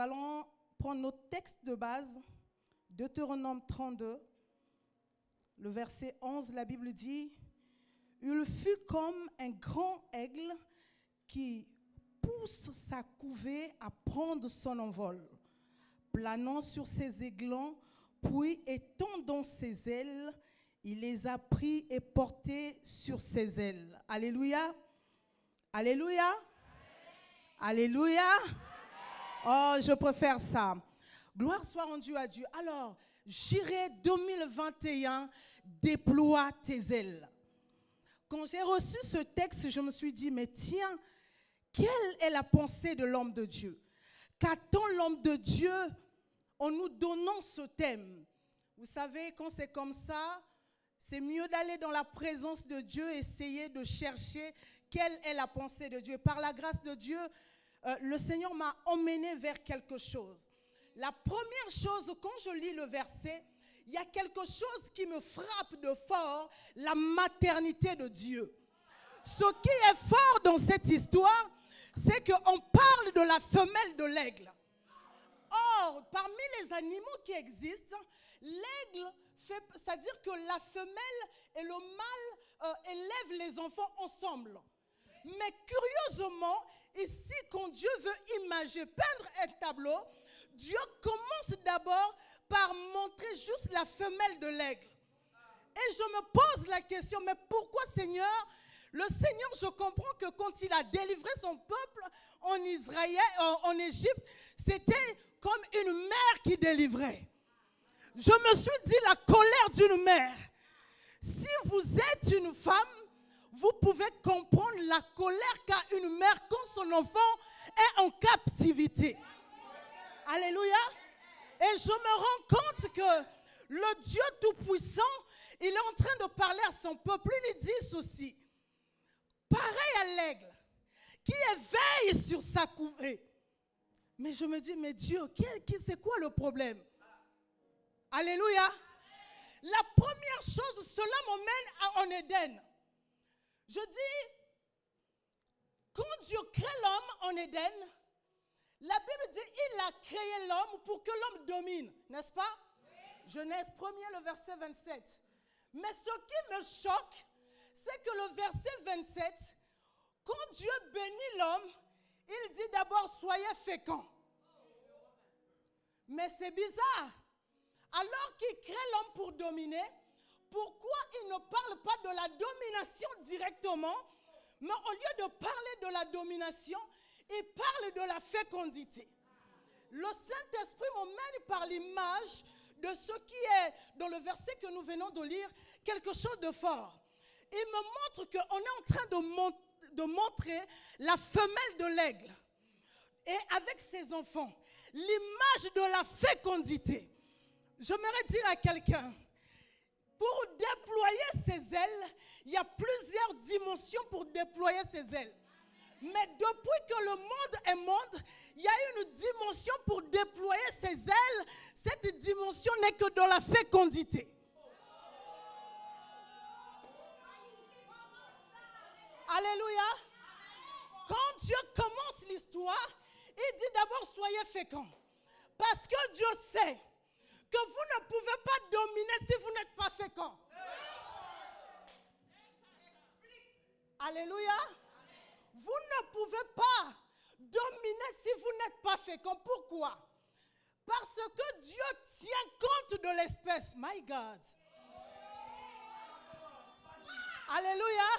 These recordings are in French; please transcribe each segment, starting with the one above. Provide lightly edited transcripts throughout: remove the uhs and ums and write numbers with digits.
allons prendre notre texte de base, Deutéronome 32, le verset 11, la Bible dit « Il fut comme un grand aigle qui pousse sa couvée à prendre son envol, planant sur ses aiglons, puis étendant ses ailes, il les a pris et portés sur ses ailes. » Alléluia. Alléluia. Amen. Alléluia. Amen. Oh, je préfère ça. Gloire soit rendue à Dieu. Alors, Jireh 2021, déploie tes ailes. Quand j'ai reçu ce texte, je me suis dit, mais tiens, quelle est la pensée de l'homme de Dieu? Qu'attend l'homme de Dieu en nous donnant ce thème? Vous savez, quand c'est comme ça, c'est mieux d'aller dans la présence de Dieu, essayer de chercher quelle est la pensée de Dieu. Par la grâce de Dieu, le Seigneur m'a emmené vers quelque chose. La première chose, quand je lis le verset, il y a quelque chose qui me frappe de fort, la maternité de Dieu. Ce qui est fort dans cette histoire, c'est qu'on parle de la femelle de l'aigle. Or, parmi les animaux qui existent, l'aigle, c'est-à-dire que la femelle et le mâle élèvent les enfants ensemble. Mais curieusement, ici, quand Dieu veut imager, peindre un tableau, Dieu commence d'abord par montrer juste la femelle de l'aigle. Et je me pose la question, mais pourquoi, Seigneur? Le Seigneur, je comprends que quand il a délivré son peuple en Israël, en Égypte, c'était comme une mère qui délivrait. Je me suis dit la colère d'une mère. Si vous êtes une femme, vous pouvez comprendre la colère qu'a une mère quand son enfant est en captivité. Alléluia. Et je me rends compte que le Dieu Tout-Puissant, il est en train de parler à son peuple. Il lui dit ceci. Pareil à l'aigle qui éveille sur sa couvée. Mais je me dis, mais Dieu, c'est quoi le problème? Alléluia. La première chose, cela m'emmène en Éden. Je dis, quand Dieu crée l'homme en Éden, la Bible dit, il a créé l'homme pour que l'homme domine, n'est-ce pas? Oui. Genèse 1er, le verset 27. Mais ce qui me choque, c'est que le verset 27, quand Dieu bénit l'homme, il dit d'abord, soyez féconds. Mais c'est bizarre. Alors qu'il crée l'homme pour dominer, pourquoi il ne parle pas de la domination directement, mais au lieu de parler de la domination, il parle de la fécondité. Le Saint-Esprit m'emmène par l'image de ce qui est dans le verset que nous venons de lire, quelque chose de fort. Il me montre qu'on est en train de montrer la femelle de l'aigle et avec ses enfants, l'image de la fécondité. J'aimerais dire à quelqu'un, pour déployer ses ailes, il y a plusieurs dimensions pour déployer ses ailes. Mais depuis que le monde est monde, il y a une dimension pour déployer ses ailes. Cette dimension n'est que dans la fécondité. Alléluia. Quand Dieu commence l'histoire, il dit d'abord soyez féconds. Parce que Dieu sait que vous ne pouvez pas dominer si vous n'êtes pas fécond. Alléluia. Vous ne pouvez pas dominer si vous n'êtes pas fécond. Pourquoi? Parce que Dieu tient compte de l'espèce. My God. Alléluia.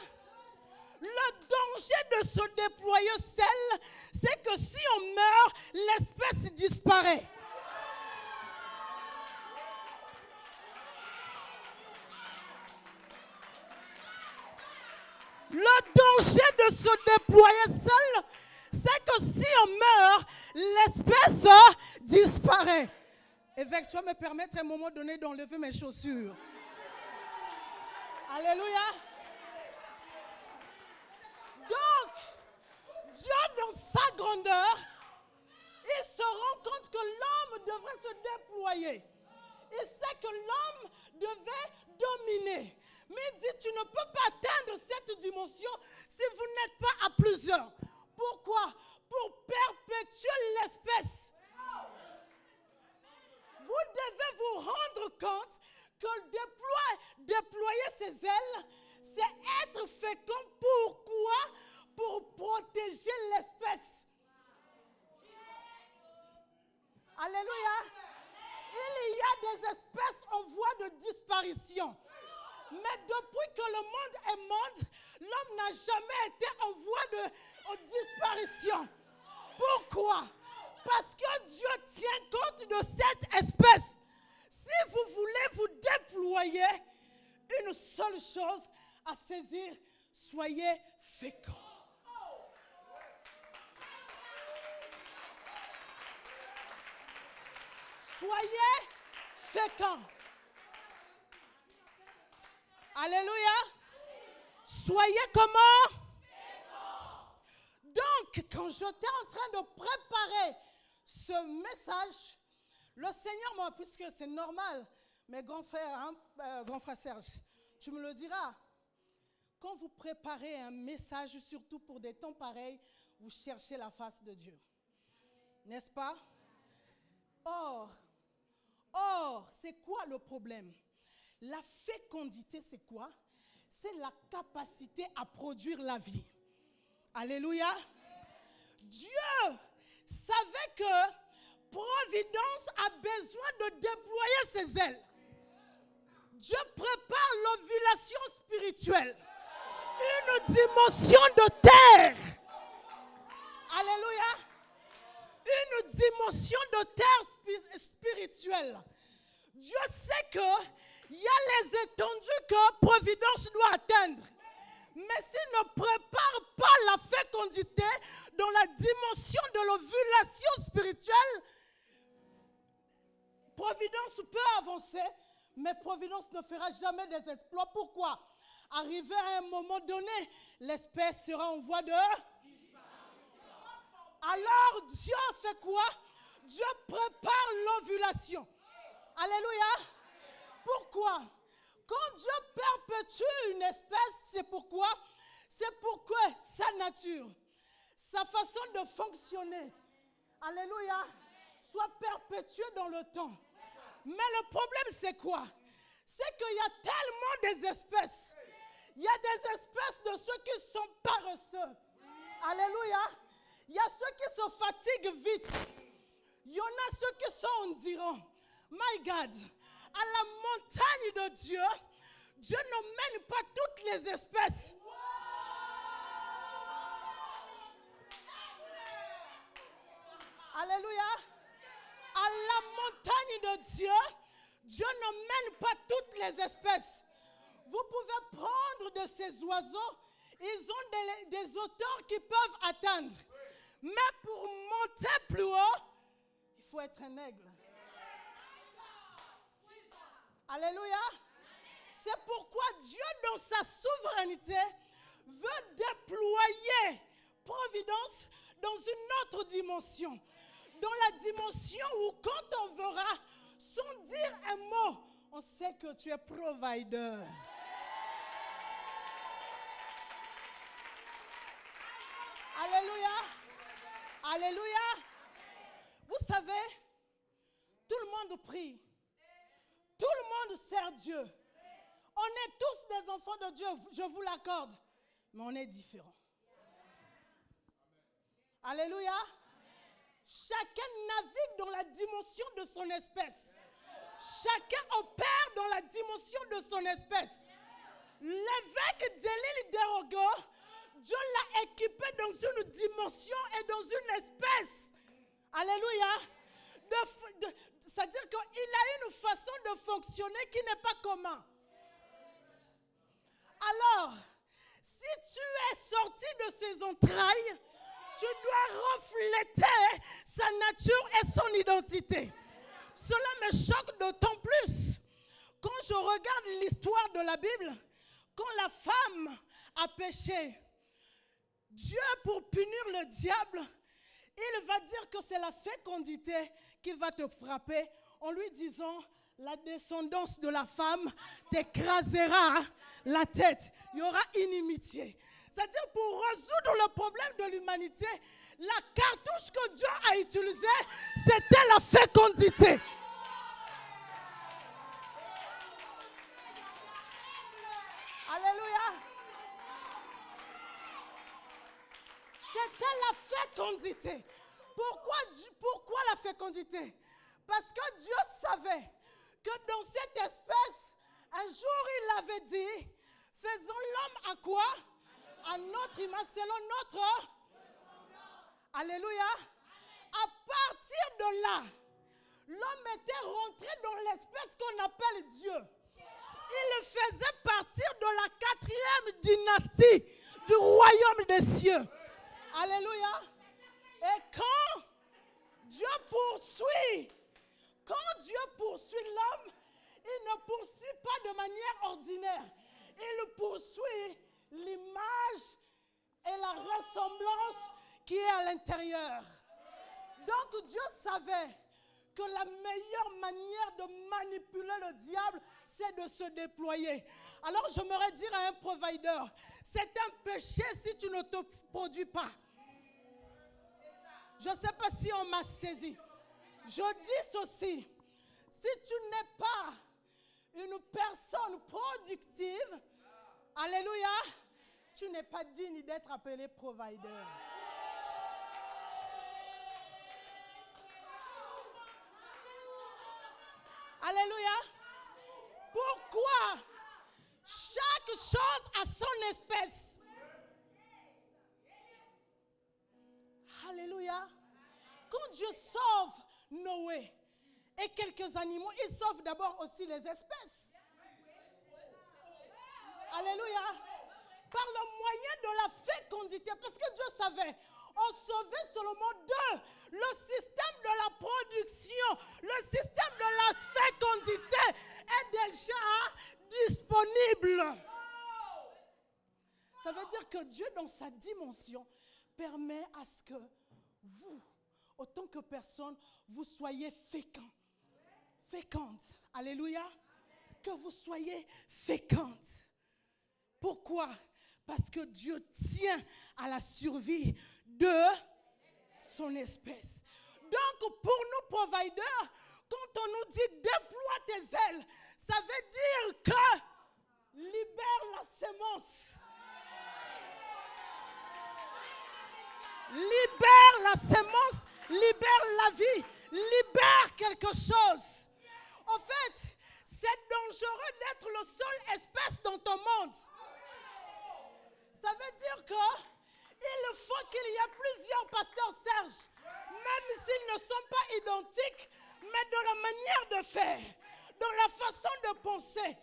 Le danger de se déployer seul, c'est que si on meurt, l'espèce disparaît. Le danger de se déployer seul, c'est que si on meurt, l'espèce disparaît. Évêque, tu vas me permettre à un moment donné d'enlever mes chaussures. Alléluia. Donc, Dieu dans sa grandeur, il se rend compte que l'homme devrait se déployer. Il sait que l'homme devait dominer. Mais il dit, tu ne peux pas atteindre cette dimension si vous n'êtes pas à plusieurs. Pourquoi? Pour perpétuer l'espèce. compte que déployer ses ailes, c'est être fécond. Pourquoi? Pour protéger l'espèce. Alléluia. Il y a des espèces en voie de disparition. Mais depuis que le monde est monde, l'homme n'a jamais été en voie de disparition. Pourquoi? Parce que Dieu tient compte de cette espèce. Si vous voulez vous déployer, une seule chose à saisir, soyez féconds. Soyez féconds. Alléluia. Soyez comment? Donc, quand j'étais en train de préparer ce message, le Seigneur m'a, puisque c'est normal, mes grands frères, grand frère Serge, tu me le diras. Quand vous préparez un message, surtout pour des temps pareils, vous cherchez la face de Dieu. N'est-ce pas? Or, c'est quoi le problème? La fécondité, c'est quoi? C'est la capacité à produire la vie. Alléluia. Dieu savait que Providence a besoin de déployer ses ailes. Dieu prépare l'ovulation spirituelle. Une dimension de terre. Alléluia. Une dimension de terre spirituelle. Dieu sait qu'il y a les étendues que Providence doit atteindre. Mais s'il ne prépare pas la fécondité dans la dimension de l'ovulation spirituelle, Providence peut avancer, mais Providence ne fera jamais des exploits. Pourquoi? Arrivé à un moment donné, l'espèce sera en voie de... Alors Dieu fait quoi? Dieu prépare l'ovulation. Alléluia. Pourquoi? Quand Dieu perpétue une espèce, c'est pourquoi? C'est pour que sa nature, sa façon de fonctionner, alléluia, soit perpétuée dans le temps. Mais le problème, c'est quoi? C'est qu'il y a tellement des espèces. Il y a des espèces de ceux qui sont paresseux. Alléluia. Il y a ceux qui se fatiguent vite. Il y en a ceux qui sont endurants. My God. À la montagne de Dieu, Dieu n'emmène pas toutes les espèces. Alléluia. À la montagne de Dieu, Dieu n'emmène pas toutes les espèces. Vous pouvez prendre de ces oiseaux, ils ont des hauteurs qui peuvent atteindre. Mais pour monter plus haut, il faut être un aigle. Alléluia. C'est pourquoi Dieu, dans sa souveraineté, veut déployer Providence dans une autre dimension. Dans la dimension où quand on verra, sans dire un mot, on sait que tu es provider. Alléluia. Alléluia. Vous savez, tout le monde prie. Tout le monde sert Dieu. On est tous des enfants de Dieu, je vous l'accorde. Mais on est différents. Alléluia. Chacun navigue dans la dimension de son espèce. Chacun opère dans la dimension de son espèce. L'évêque Djelil Derogo, Dieu l'a équipé dans une dimension et dans une espèce. Alléluia. C'est-à-dire qu'il a une façon de fonctionner qui n'est pas commune. Alors, si tu es sorti de ses entrailles, tu dois refléter sa nature et son identité. Cela me choque d'autant plus quand je regarde l'histoire de la Bible, quand la femme a péché. Dieu, pour punir le diable, il va dire que c'est la fécondité qui va te frapper en lui disant la descendance de la femme t'écrasera la tête. Il y aura inimitié. C'est-à-dire pour résoudre le problème de l'humanité, la cartouche que Dieu a utilisée, c'était la fécondité. Alléluia. C'était la fécondité. Pourquoi la fécondité? Parce que Dieu savait que dans cette espèce, un jour il avait dit, faisons l'homme à quoi? À notre image, selon notre... Alléluia. À partir de là, l'homme était rentré dans l'espèce qu'on appelle Dieu. Il faisait partir de la 4e dynastie du royaume des cieux. Alléluia. Et quand Dieu poursuit l'homme, il ne poursuit pas de manière ordinaire. Il poursuit l'image et la ressemblance qui est à l'intérieur. Donc Dieu savait que la meilleure manière de manipuler le diable, c'est de se déployer. Alors j'aimerais dire à un provider, c'est un péché si tu ne te produis pas. Je ne sais pas si on m'a saisi. Je dis ceci, si tu n'es pas une personne productive, alléluia, tu n'es pas digne d'être appelé provider. Alléluia. Pourquoi chaque chose a son espèce? Alléluia. Quand Dieu sauve Noé et quelques animaux, il sauve d'abord aussi les espèces. Alléluia. Par le moyen de la fécondité, parce que Dieu savait, on sauvait seulement 2. Le système de la production, le système de la fécondité est déjà disponible. Ça veut dire que Dieu, dans sa dimension, permet à ce que vous, autant que personne, vous soyez féconds. Fécondes. Alléluia. Que vous soyez fécondes. Pourquoi? Parce que Dieu tient à la survie de son espèce. Donc, pour nous providers, quand on nous dit déploie tes ailes, ça veut dire que libère la sémence. Libère la sémence, libère la vie, libère quelque chose. En fait, c'est dangereux d'être le seul espèce dans ton monde. Ça veut dire qu'il faut qu'il y ait plusieurs pasteurs Serge, même s'ils ne sont pas identiques, mais dans la manière de faire, dans la façon de penser.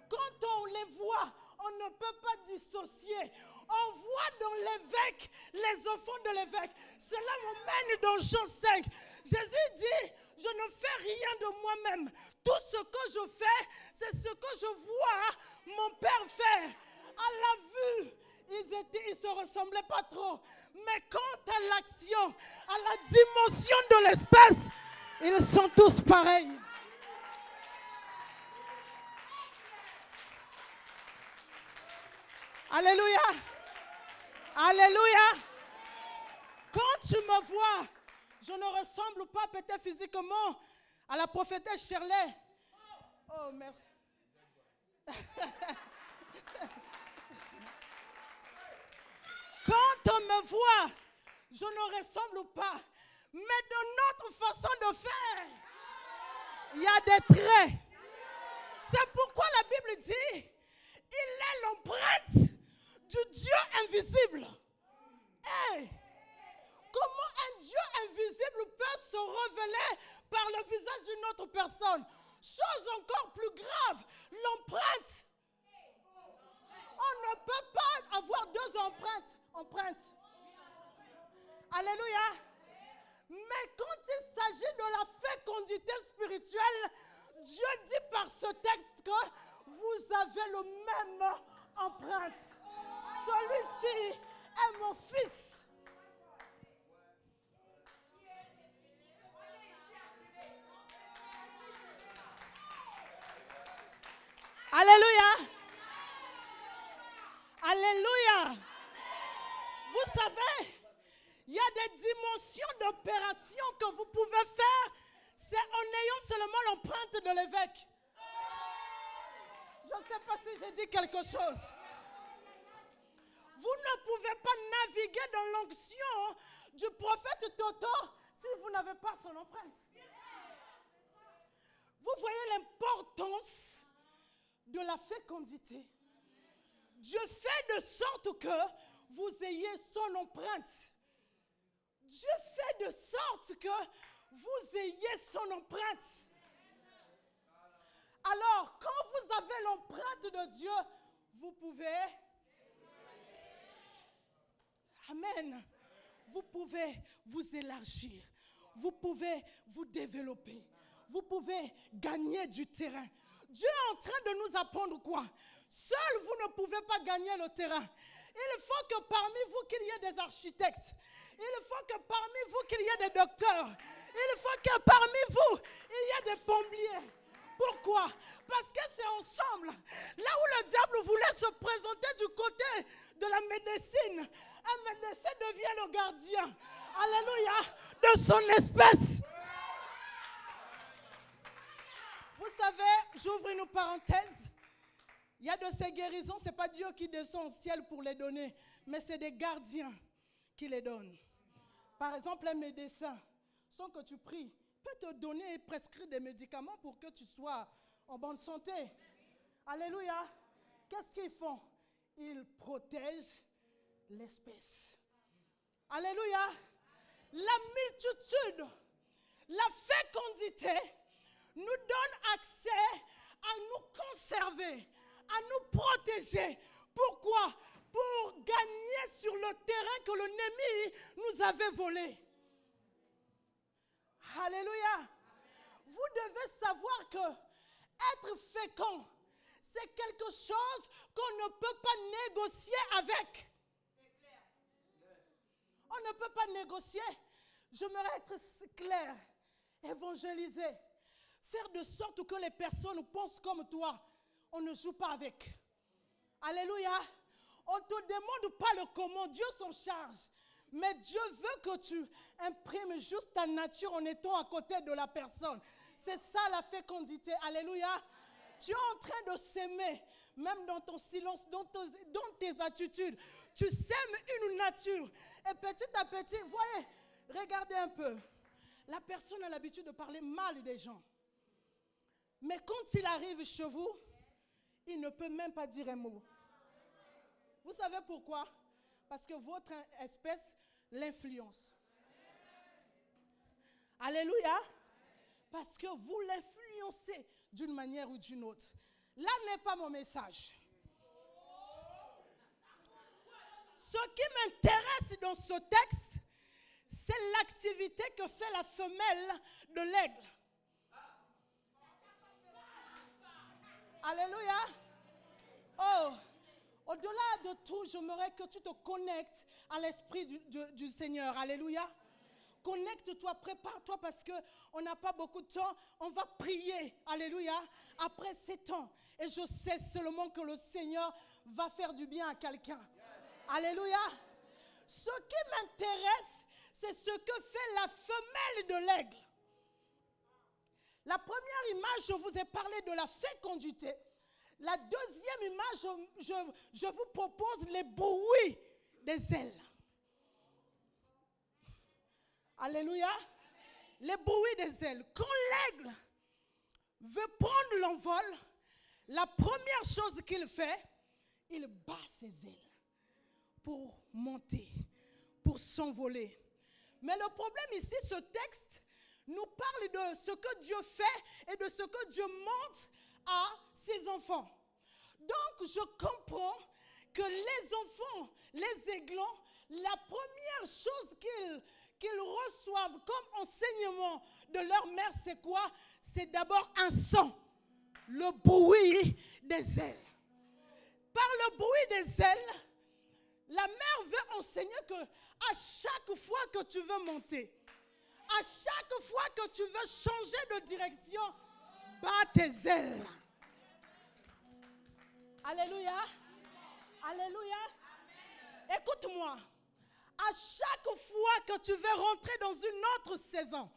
Quand on les voit, on ne peut pas dissocier. On voit dans l'évêque les enfants de l'évêque. Cela m'emmène dans Jean 5. Jésus dit, je ne fais rien de moi-même. Tout ce que je fais, c'est ce que je vois mon Père faire. À la vue, ils ne se ressemblaient pas trop. Mais quant à l'action, à la dimension de l'espèce, ils sont tous pareils. Alléluia. Alléluia. Quand tu me vois, je ne ressemble pas peut-être physiquement à la prophétesse Shirley. Oh, merci. Quand on me voit, je ne ressemble pas. Mais dans notre façon de faire, il y a des traits. C'est pourquoi la Bible dit, il est l'empreinte du Dieu invisible. Hey, comment un Dieu invisible peut se révéler par le visage d'une autre personne? Chose encore plus grave, l'empreinte. On ne peut pas avoir 2 empreintes. Alléluia. Mais quand il s'agit de la fécondité spirituelle, Dieu dit par ce texte que vous avez le même empreinte. Celui-ci est mon fils. Alléluia. Alléluia. Vous savez, il y a des dimensions d'opération que vous pouvez faire, c'est en ayant seulement l'empreinte de l'évêque. Je ne sais pas si j'ai dit quelque chose. Vous ne pouvez pas naviguer dans l'onction du prophète Toto si vous n'avez pas son empreinte. Vous voyez l'importance de la fécondité. Dieu fait de sorte que vous ayez son empreinte. Dieu fait de sorte que vous ayez son empreinte. Alors, quand vous avez l'empreinte de Dieu, vous pouvez... Amen. Vous pouvez vous élargir. Vous pouvez vous développer. Vous pouvez gagner du terrain. Dieu est en train de nous apprendre quoi? Seul, vous ne pouvez pas gagner le terrain. Il faut que parmi vous, qu'il y ait des architectes. Il faut que parmi vous, qu'il y ait des docteurs. Il faut que parmi vous, il y ait des plombiers. Pourquoi? Parce que c'est ensemble. Là où le diable voulait se présenter du côté de la médecine, un médecin devient le gardien. Alléluia. De son espèce. Vous savez, j'ouvre une parenthèse. Il y a de ces guérisons, ce n'est pas Dieu qui descend au ciel pour les donner, mais c'est des gardiens qui les donnent. Par exemple, un médecin, sans que tu pries, peut te donner et prescrire des médicaments pour que tu sois en bonne santé. Alléluia. Qu'est-ce qu'ils font? Ils protègent l'espèce. Alléluia. La multitude, la fécondité nous donne accès à nous conserver, à nous protéger. Pourquoi? Pour gagner sur le terrain que l'ennemi nous avait volé. Alléluia. Vous devez savoir que être fécond, c'est quelque chose qu'on ne peut pas négocier avec. On ne peut pas négocier. J'aimerais être clair, évangéliser, faire de sorte que les personnes pensent comme toi. On ne joue pas avec. Alléluia. On ne te demande pas le comment. Dieu s'en charge. Mais Dieu veut que tu imprimes juste ta nature en étant à côté de la personne. C'est ça la fécondité. Alléluia. Tu es en train de s'aimer, même dans ton silence, dans tes attitudes. Tu sèmes une nature. Et petit à petit, voyez, regardez un peu. La personne a l'habitude de parler mal des gens. Mais quand il arrive chez vous, il ne peut même pas dire un mot. Vous savez pourquoi? Parce que votre espèce l'influence. Alléluia. Parce que vous l'influencez d'une manière ou d'une autre. Là n'est pas mon message. Ce qui m'intéresse dans ce texte, c'est l'activité que fait la femelle de l'aigle. Alléluia. Oh, au-delà de tout, j'aimerais que tu te connectes à l'esprit du Seigneur. Alléluia. Connecte-toi, prépare-toi parce qu'on n'a pas beaucoup de temps. On va prier. Alléluia. Après 7 ans. Et je sais seulement que le Seigneur va faire du bien à quelqu'un. Alléluia. Ce qui m'intéresse, c'est ce que fait la femelle de l'aigle. La première image, je vous ai parlé de la fécondité. La deuxième image, je vous propose les bruits des ailes. Alléluia. Amen. Les bruits des ailes. Quand l'aigle veut prendre l'envol, la première chose qu'il fait, il bat ses ailes pour monter, pour s'envoler. Mais le problème ici, ce texte nous parle de ce que Dieu fait et de ce que Dieu montre à ses enfants. Donc, je comprends que les enfants, les aiglons, la première chose qu'ils reçoivent comme enseignement de leur mère, c'est quoi? C'est d'abord un son, le bruit des ailes. Par le bruit des ailes, la mère veut enseigner que à chaque fois que tu veux monter, à chaque fois que tu veux changer de direction, bats tes ailes. Alléluia. Alléluia. Écoute-moi. À chaque fois que tu veux rentrer dans une autre saison,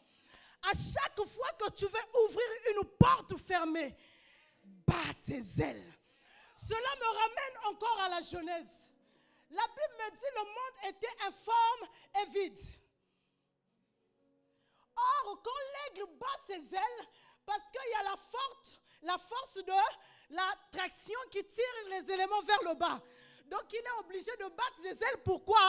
à chaque fois que tu veux ouvrir une porte fermée, bats tes ailes. Cela me ramène encore à la Genèse. La Bible me dit le monde était informe et vide. Or, quand l'aigle bat ses ailes, parce qu'il y a la force de l'attraction qui tire les éléments vers le bas. Donc, il est obligé de battre ses ailes. Pourquoi?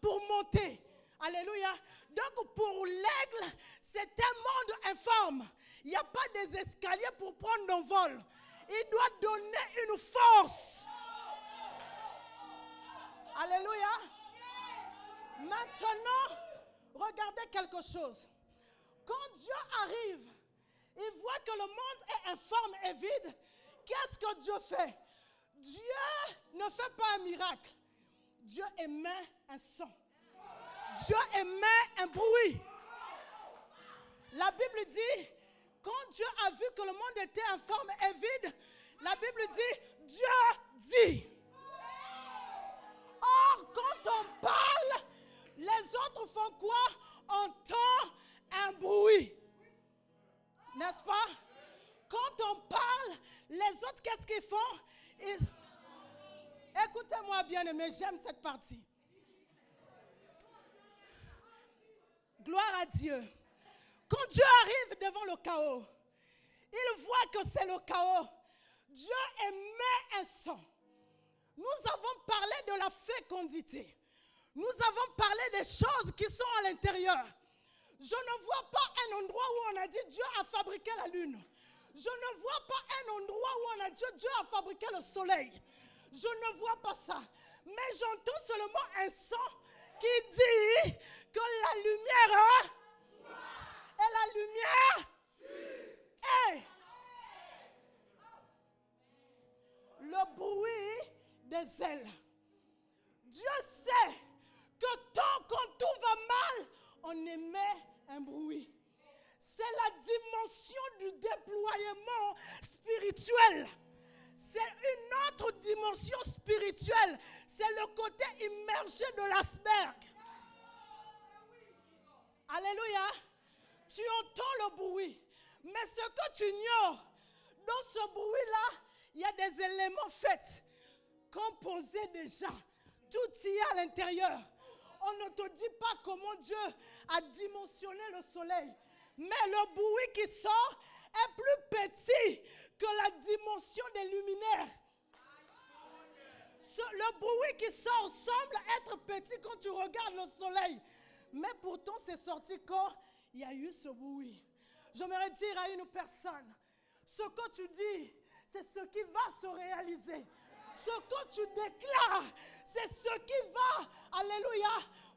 Pour monter. Alléluia. Donc, pour l'aigle, c'est un monde informe. Il n'y a pas des escaliers pour prendre l'envol. Il doit donner une force. Alléluia. Maintenant, regardez quelque chose. Quand Dieu arrive, il voit que le monde est informe et vide. Qu'est-ce que Dieu fait? Dieu ne fait pas un miracle. Dieu émet un son. Dieu émet un bruit. La Bible dit, quand Dieu a vu que le monde était informe et vide, la Bible dit, Dieu dit. Or, quand on parle, les autres font quoi? On entend un bruit. N'est-ce pas? Quand on parle, les autres, qu'est-ce qu'ils font? Écoutez-moi bien, aimé, j'aime cette partie. Gloire à Dieu. Quand Dieu arrive devant le chaos, il voit que c'est le chaos. Dieu émet un son. Nous avons parlé de la fécondité. Nous avons parlé des choses qui sont à l'intérieur. Je ne vois pas un endroit où on a dit Dieu a fabriqué la lune. Je ne vois pas un endroit où on a dit Dieu a fabriqué le soleil. Je ne vois pas ça. Mais j'entends seulement un son qui dit que la lumière et la lumière est le bruit des ailes. Dieu sait que tant qu'on tout va mal, on émet un bruit. C'est la dimension du déploiement spirituel. C'est une autre dimension spirituelle. C'est le côté immergé de l'iceberg. Alléluia. Tu entends le bruit. Mais ce que tu ignores, dans ce bruit-là, il y a des éléments faits, composés déjà. Tout y est à l'intérieur. On ne te dit pas comment Dieu a dimensionné le soleil. Mais le bruit qui sort est plus petit que la dimension des luminaires. Le bruit qui sort semble être petit quand tu regardes le soleil. Mais pourtant, c'est sorti quand il y a eu ce bruit. J'aimerais dire à une personne, ce que tu dis, c'est ce qui va se réaliser. Ce que tu déclares, c'est ce qui va, alléluia,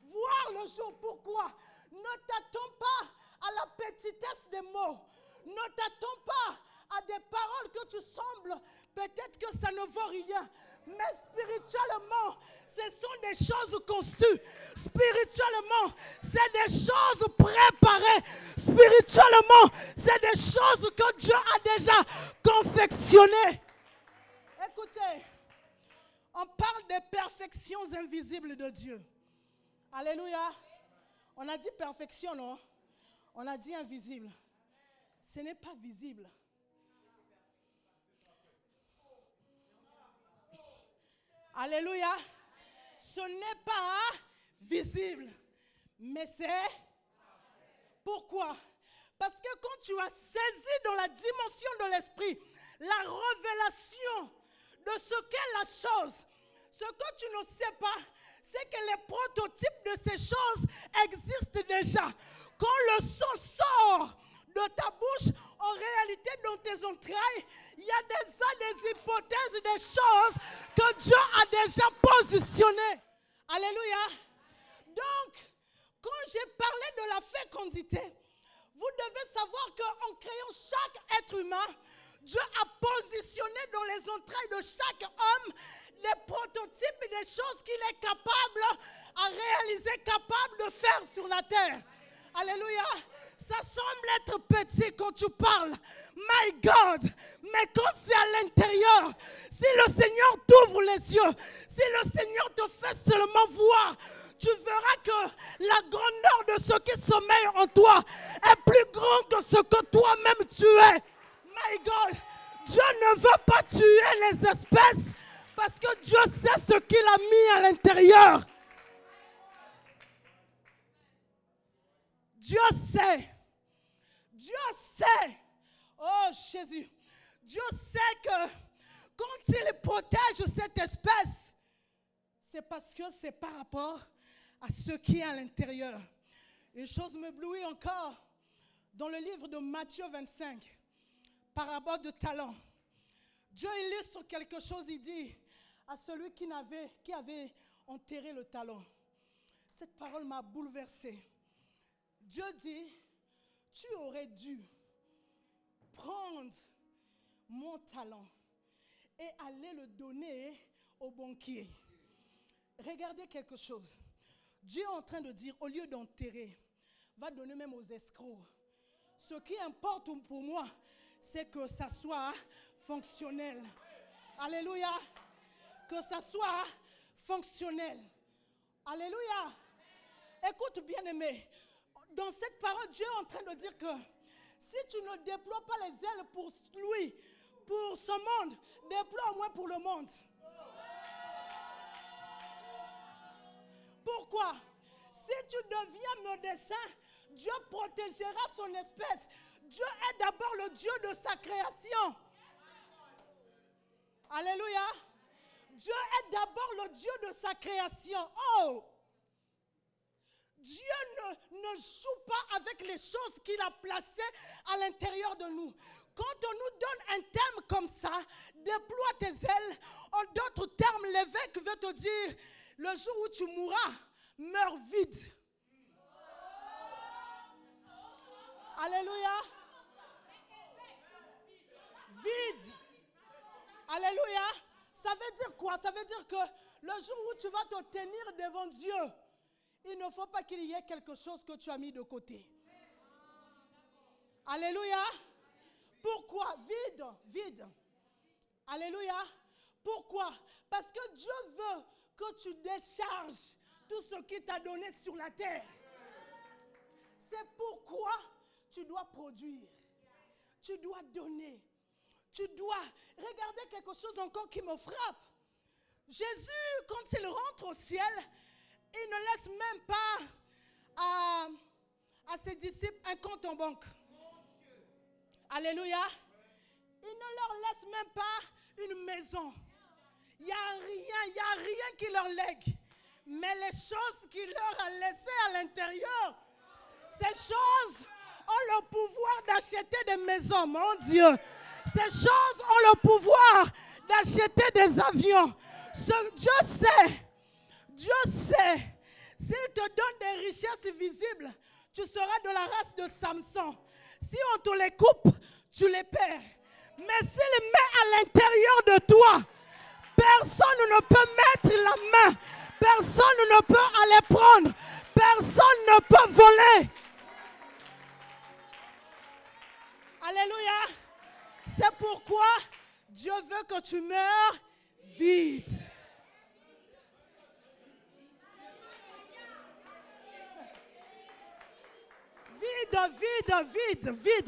voir le jour. Pourquoi? Ne t'attends pas à la petitesse des mots. Ne t'attends pas à des paroles que tu sembles, peut-être que ça ne vaut rien. Mais spirituellement, ce sont des choses conçues. Spirituellement, c'est des choses préparées. Spirituellement, c'est des choses que Dieu a déjà confectionnées. Écoutez, on parle des perfections invisibles de Dieu. Alléluia. On a dit perfection, non? On a dit invisible. Ce n'est pas visible. Alléluia. Ce n'est pas visible. Mais c'est... Pourquoi? Parce que quand tu as saisi dans la dimension de l'esprit la révélation de ce qu'est la chose, ce que tu ne sais pas, c'est que les prototypes de ces choses existent déjà. Quand le son sort de ta bouche, en réalité, dans tes entrailles, il y a des hypothèses, des choses que Dieu a déjà positionnées. Alléluia. Donc, quand j'ai parlé de la fécondité, vous devez savoir qu'en créant chaque être humain, Dieu a positionné dans les entrailles de chaque homme des prototypes et des choses qu'il est capable à réaliser, capable de faire sur la terre. Alléluia. Ça semble être petit quand tu parles. My God. Mais quand c'est à l'intérieur, si le Seigneur t'ouvre les yeux, si le Seigneur te fait seulement voir, tu verras que la grandeur de ce qui sommeille en toi est plus grand que ce que toi-même tu es. My God. Dieu ne veut pas tuer les espèces Parce que Dieu sait ce qu'il a mis à l'intérieur. Dieu sait. Dieu sait. Oh Jésus. Dieu sait que quand il protège cette espèce, c'est parce que c'est par rapport à ce qui est à l'intérieur. Une chose m'éblouit encore dans le livre de Matthieu 25, parabole de talent. Dieu illustre quelque chose, il dit à celui qui avait enterré le talent. Cette parole m'a bouleversée. Dieu dit, tu aurais dû prendre mon talent et aller le donner au banquier. Regardez quelque chose. Dieu est en train de dire, au lieu d'enterrer, va donner même aux escrocs. Ce qui importe pour moi, c'est que ça soit fonctionnel. Alléluia. Que ça soit fonctionnel. Alléluia. Écoute bien aimé. Dans cette parole, Dieu est en train de dire que si tu ne déploies pas les ailes pour lui, pour ce monde, déploie au moins pour le monde. Pourquoi? Si tu deviens médecin, Dieu protégera son espèce. Dieu est d'abord le Dieu de sa création. Alléluia. Dieu est d'abord le Dieu de sa création. Oh! Dieu ne joue pas avec les choses qu'il a placées à l'intérieur de nous. Quand on nous donne un thème comme ça, déploie tes ailes. En d'autres termes, l'évêque veut te dire, le jour où tu mourras, meurs vide. Alléluia. Vide. Alléluia. Ça veut dire quoi? Ça veut dire que le jour où tu vas te tenir devant Dieu, il ne faut pas qu'il y ait quelque chose que tu as mis de côté. Alléluia. Pourquoi? Vide. Vide. Alléluia. Pourquoi? Parce que Dieu veut que tu décharges tout ce qu'il t'a donné sur la terre. C'est pourquoi tu dois produire. Tu dois donner. Tu dois regarder quelque chose encore qui me frappe. Jésus, quand il rentre au ciel, il ne laisse même pas à ses disciples un compte en banque. Alléluia. Il ne leur laisse même pas une maison. Il n'y a rien qui leur lègue. Mais les choses qu'il leur a laissées à l'intérieur, ces choses ont le pouvoir d'acheter des maisons, mon Dieu. Ces choses ont le pouvoir d'acheter des avions. Dieu sait, s'il te donne des richesses visibles, tu seras de la race de Samson. Si on te les coupe, tu les perds. Mais s'il met à l'intérieur de toi, personne ne peut mettre la main. Personne ne peut aller prendre. Personne ne peut voler. Alléluia. C'est pourquoi Dieu veut que tu meurs vite.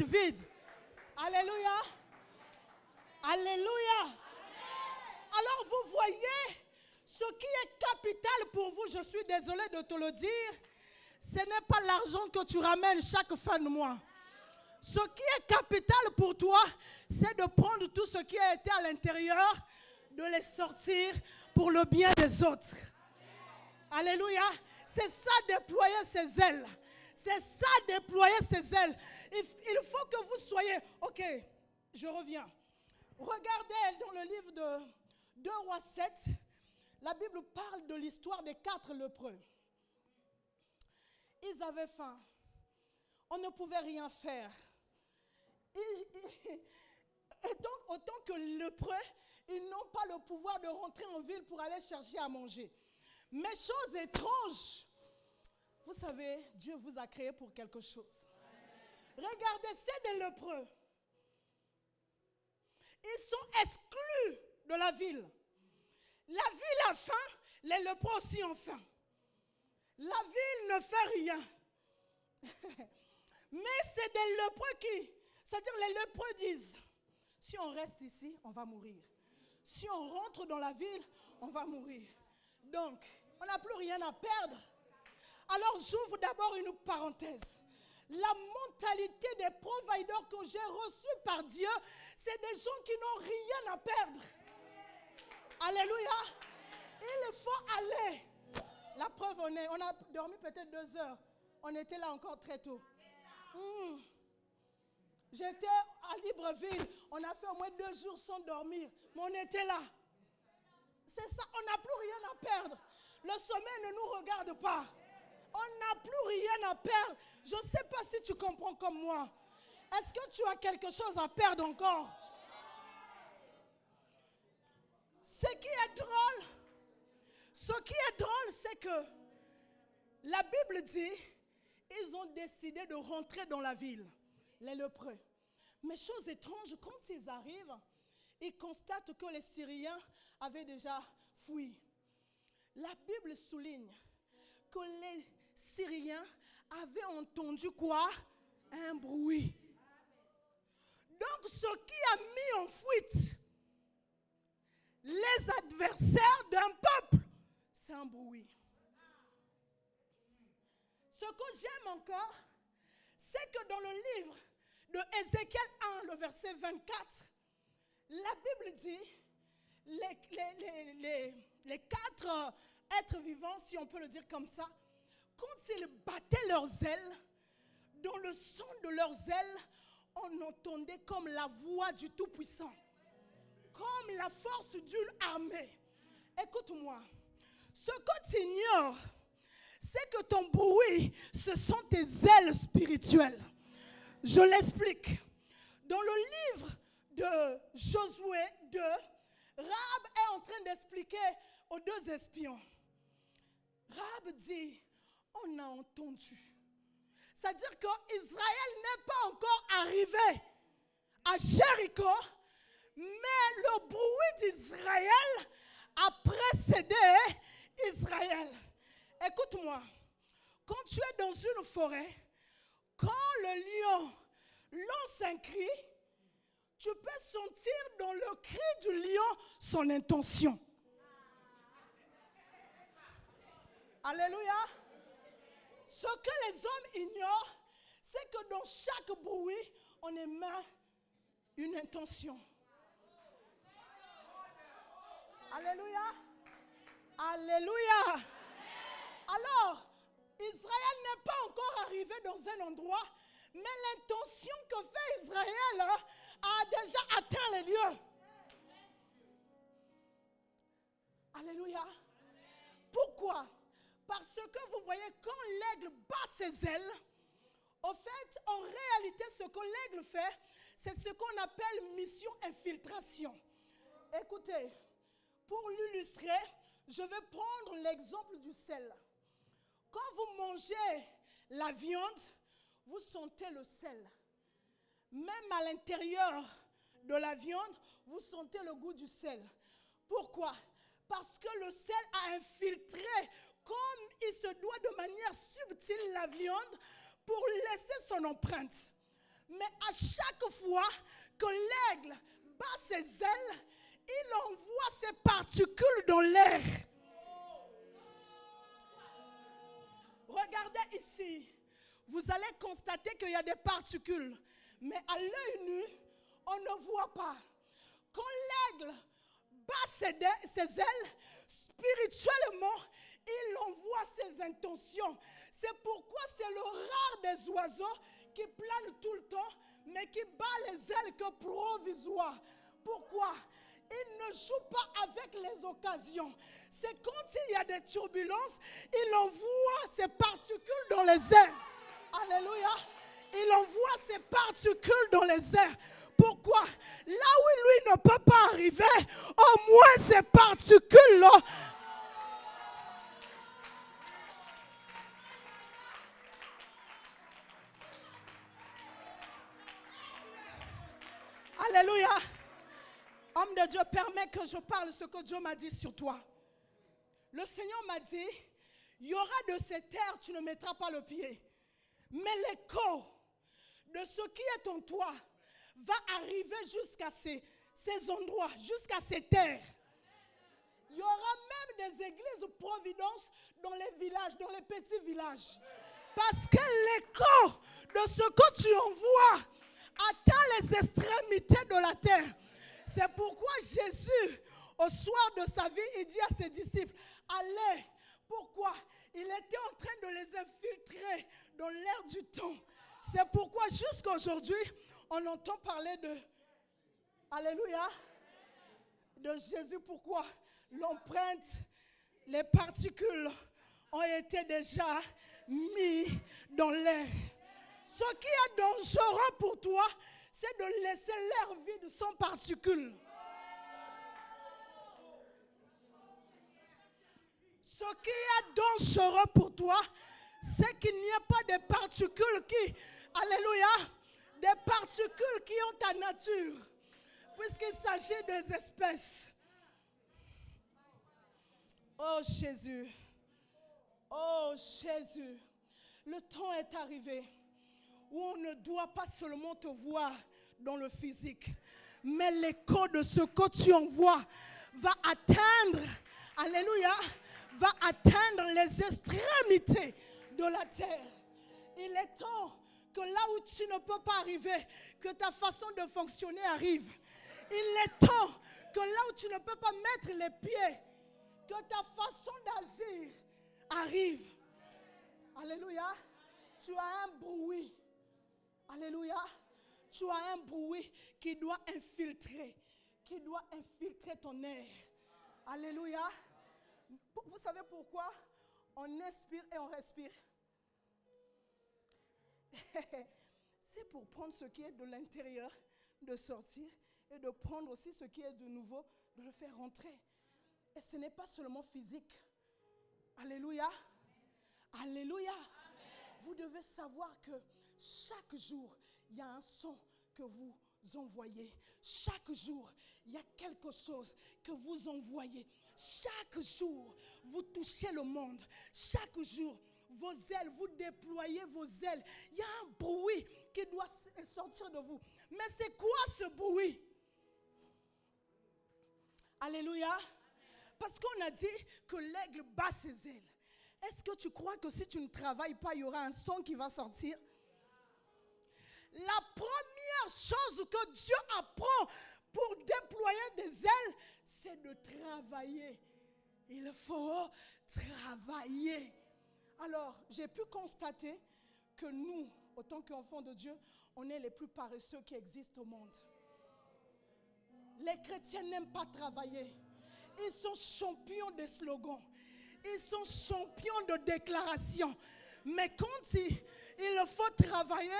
Vide. Alléluia. Alléluia. Alors vous voyez, ce qui est capital pour vous, je suis désolé de te le dire, ce n'est pas l'argent que tu ramènes chaque fin de mois. Ce qui est capital pour toi, c'est de prendre tout ce qui a été à l'intérieur, de les sortir pour le bien des autres. Alléluia. C'est ça, déployer ses ailes. C'est ça, déployer ses ailes. Il faut que vous soyez... Ok, je reviens. Regardez dans le livre de 2 Rois 7, la Bible parle de l'histoire des 4 lépreux. Ils avaient faim. On ne pouvait rien faire. Et donc, autant que lépreux, ils n'ont pas le pouvoir de rentrer en ville pour aller chercher à manger. Mais chose étrange, vous savez, Dieu vous a créé pour quelque chose. Regardez, c'est des lépreux. Ils sont exclus de la ville. La ville a faim, les lépreux aussi ont faim. La ville ne fait rien. Mais c'est des lépreux qui, c'est-à-dire les lépreux disent, si on reste ici, on va mourir. Si on rentre dans la ville, on va mourir. Donc, on n'a plus rien à perdre. Alors, j'ouvre d'abord une parenthèse. La mentalité des providers que j'ai reçus par Dieu, c'est des gens qui n'ont rien à perdre. Alléluia. Il faut aller. La preuve, on a dormi peut-être 2 heures. On était là encore très tôt. J'étais à Libreville. On a fait au moins 2 jours sans dormir. Mais on était là. C'est ça, on n'a plus rien à perdre. Le sommeil ne nous regarde pas. On n'a plus rien à perdre. Je ne sais pas si tu comprends comme moi. Est-ce que tu as quelque chose à perdre encore? Ce qui est drôle, c'est que la Bible dit, ils ont décidé de rentrer dans la ville, les lépreux. Mais chose étrange, quand ils arrivent, ils constatent que les Syriens avaient déjà fui. La Bible souligne que les Syriens avaient entendu quoi? Un bruit. Donc, ce qui a mis en fuite les adversaires d'un peuple, c'est un bruit. Ce que j'aime encore, c'est que dans le livre de Ézéchiel 1, le verset 24, la Bible dit, les 4 êtres vivants, si on peut le dire comme ça, quand ils battaient leurs ailes, dans le son de leurs ailes, on entendait comme la voix du Tout-Puissant, comme la force d'une armée. Écoute-moi, ce que tu ignores, c'est que ton bruit, ce sont tes ailes spirituelles. Je l'explique. Dans le livre de Josué 2, Rahab est en train d'expliquer aux 2 espions. Rahab dit, on a entendu. C'est-à-dire qu'Israël n'est pas encore arrivé à Jéricho, mais le bruit d'Israël a précédé Israël. Écoute-moi, quand tu es dans une forêt, quand le lion lance un cri, tu peux sentir dans le cri du lion son intention. Alléluia. Ce que les hommes ignorent, c'est que dans chaque bruit, on émet une intention. Alléluia. Alléluia. Alors, Israël n'est pas encore arrivé dans un endroit, mais l'intention que fait Israël a déjà atteint les lieux. Alléluia. Pourquoi? Parce que vous voyez, quand l'aigle bat ses ailes, au fait, en réalité, ce que l'aigle fait, c'est ce qu'on appelle mission infiltration. Écoutez, pour l'illustrer, je vais prendre l'exemple du sel. Quand vous mangez la viande, vous sentez le sel. Même à l'intérieur de la viande, vous sentez le goût du sel. Pourquoi? Parce que le sel a infiltré, comme il se doit de manière subtile, la viande pour laisser son empreinte. Mais à chaque fois que l'aigle bat ses ailes, il envoie ses particules dans l'air. Regardez ici, vous allez constater qu'il y a des particules, mais à l'œil nu, on ne voit pas. Quand l'aigle bat ses ailes, spirituellement, il envoie ses intentions. C'est pourquoi c'est le rare des oiseaux qui planent tout le temps, mais qui bat les ailes que provisoire. Pourquoi? Il ne joue pas avec les occasions. C'est quand il y a des turbulences, il envoie ses particules dans les airs. Alléluia. Il envoie ses particules dans les airs. Pourquoi? Là où lui ne peut pas arriver, au moins ces particules-là. Alléluia. Homme de Dieu, permet que je parle ce que Dieu m'a dit sur toi. Le Seigneur m'a dit, il y aura de ces terres, tu ne mettras pas le pied. Mais l'écho de ce qui est en toi va arriver jusqu'à ces ces endroits, jusqu'à ces terres. Il y aura même des églises providence dans les villages, dans les petits villages. Parce que l'écho de ce que tu envoies atteint les extrémités de la terre. C'est pourquoi Jésus, au soir de sa vie, il dit à ses disciples, allez. Pourquoi? Il était en train de les infiltrer dans l'air du temps. C'est pourquoi jusqu'à aujourd'hui, on entend parler de, alléluia, de Jésus. Pourquoi? L'empreinte, les particules ont été déjà mis dans l'air. Ce qui est dangereux pour toi, c'est de laisser l'air vide sans particules. Ce qui est dangereux pour toi, c'est qu'il n'y a pas de particules qui, alléluia, des particules qui ont ta nature, puisqu'il s'agit des espèces. Oh Jésus, oh Jésus, le temps est arrivé où on ne doit pas seulement te voir dans le physique, mais l'écho de ce que tu envoies va atteindre, alléluia, va atteindre les extrémités de la terre. Il est temps que là où tu ne peux pas arriver, que ta façon de fonctionner arrive. Il est temps que là où tu ne peux pas mettre les pieds, que ta façon d'agir arrive. Alléluia. Tu as un bruit. Alléluia. Tu as un bruit qui doit infiltrer ton air. Alléluia. Vous savez pourquoi on inspire et on respire? C'est pour prendre ce qui est de l'intérieur, de sortir, et de prendre aussi ce qui est de nouveau, de le faire rentrer. Et ce n'est pas seulement physique. Alléluia. Alléluia. Amen. Vous devez savoir que chaque jour, il y a un son que vous envoyez. Chaque jour, il y a quelque chose que vous envoyez. Chaque jour, vous touchez le monde. Chaque jour, vos ailes, vous déployez vos ailes. Il y a un bruit qui doit sortir de vous. Mais c'est quoi ce bruit? Alléluia. Parce qu'on a dit que l'aigle bat ses ailes. Est-ce que tu crois que si tu ne travailles pas, il y aura un son qui va sortir? La première chose que Dieu apprend pour déployer des ailes, c'est de travailler. Il faut travailler. Alors, j'ai pu constater que nous, autant qu'enfants de Dieu, on est les plus paresseux qui existent au monde. Les chrétiens n'aiment pas travailler. Ils sont champions des slogans. Ils sont champions de déclarations. Mais quand il faut travailler,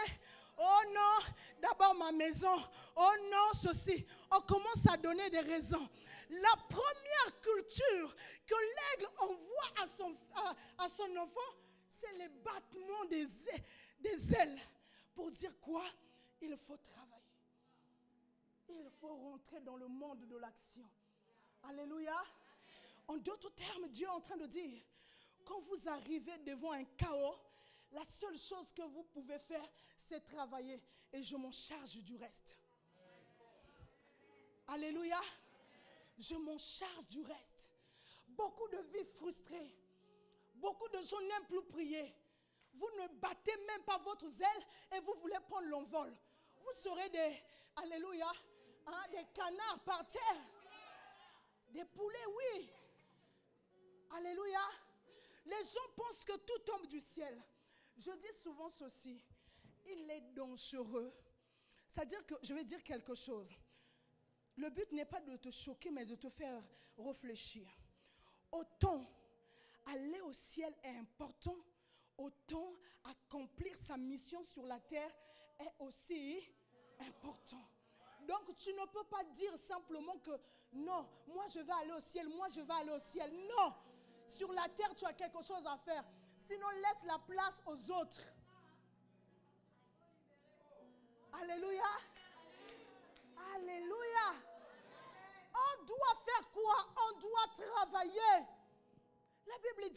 oh non, d'abord ma maison, oh non, ceci. On commence à donner des raisons. La première culture que l'aigle envoie à son enfant, c'est les battements des ailes. Pour dire quoi? Il faut travailler. Il faut rentrer dans le monde de l'action. Alléluia. En d'autres termes, Dieu est en train de dire, quand vous arrivez devant un chaos, la seule chose que vous pouvez faire, c'est travailler. Et je m'en charge du reste. Alléluia. Je m'en charge du reste. Beaucoup de vies frustrées. Beaucoup de gens n'aiment plus prier. Vous ne battez même pas votre aile et vous voulez prendre l'envol. Vous serez des, alléluia, des canards par terre. Des poulets, oui. Alléluia. Les gens pensent que tout tombe du ciel. Je dis souvent ceci. Il est dangereux. C'est-à-dire que, je vais dire quelque chose. Le but n'est pas de te choquer, mais de te faire réfléchir. Autant aller au ciel est important, autant accomplir sa mission sur la terre est aussi important. Donc tu ne peux pas dire simplement que non, moi je vais aller au ciel, moi je vais aller au ciel. Non, sur la terre tu as quelque chose à faire. Sinon laisse la place aux autres. Alléluia. Alléluia. On doit faire quoi? On doit travailler. La Bible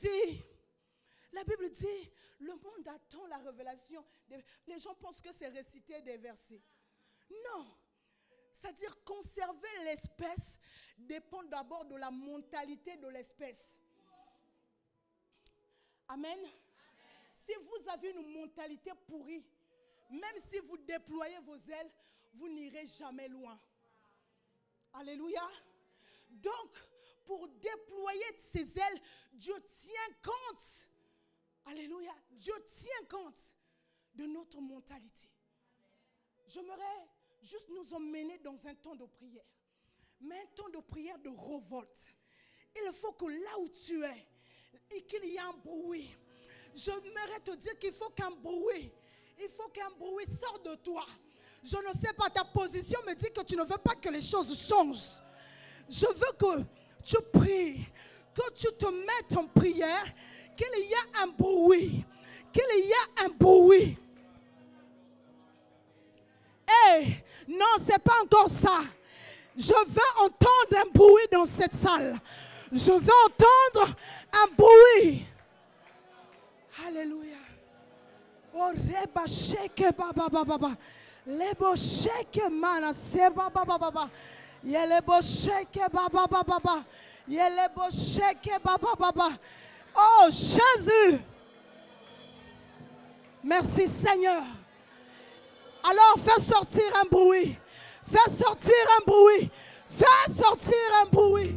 dit, le monde attend la révélation. Les gens pensent que c'est réciter des versets. Non. C'est-à-dire conserver l'espèce dépend d'abord de la mentalité de l'espèce. Amen. Si vous avez une mentalité pourrie, même si vous déployez vos ailes, vous n'irez jamais loin. Alléluia. Donc, pour déployer ses ailes, Dieu tient compte. Alléluia. Dieu tient compte de notre mentalité. J'aimerais juste nous emmener dans un temps de prière. Mais un temps de prière de révolte. Il faut que là où tu es, et qu'il y ait un bruit. J'aimerais te dire qu'il faut qu'un bruit, sorte de toi. Je ne sais pas, ta position me dit que tu ne veux pas que les choses changent. Je veux que tu pries, que tu te mettes en prière, qu'il y ait un bruit, Hey, non, c'est pas encore ça. Je veux entendre un bruit dans cette salle. Je veux entendre un bruit. Alléluia. Oh, reba sheke baba baba. Lebo sheke mana se baba baba. Yelebo sheke baba baba. Yelebo sheke baba baba. Oh Jésus. Merci Seigneur. Alors fais sortir un bruit. Fais sortir un bruit. Fais sortir un bruit.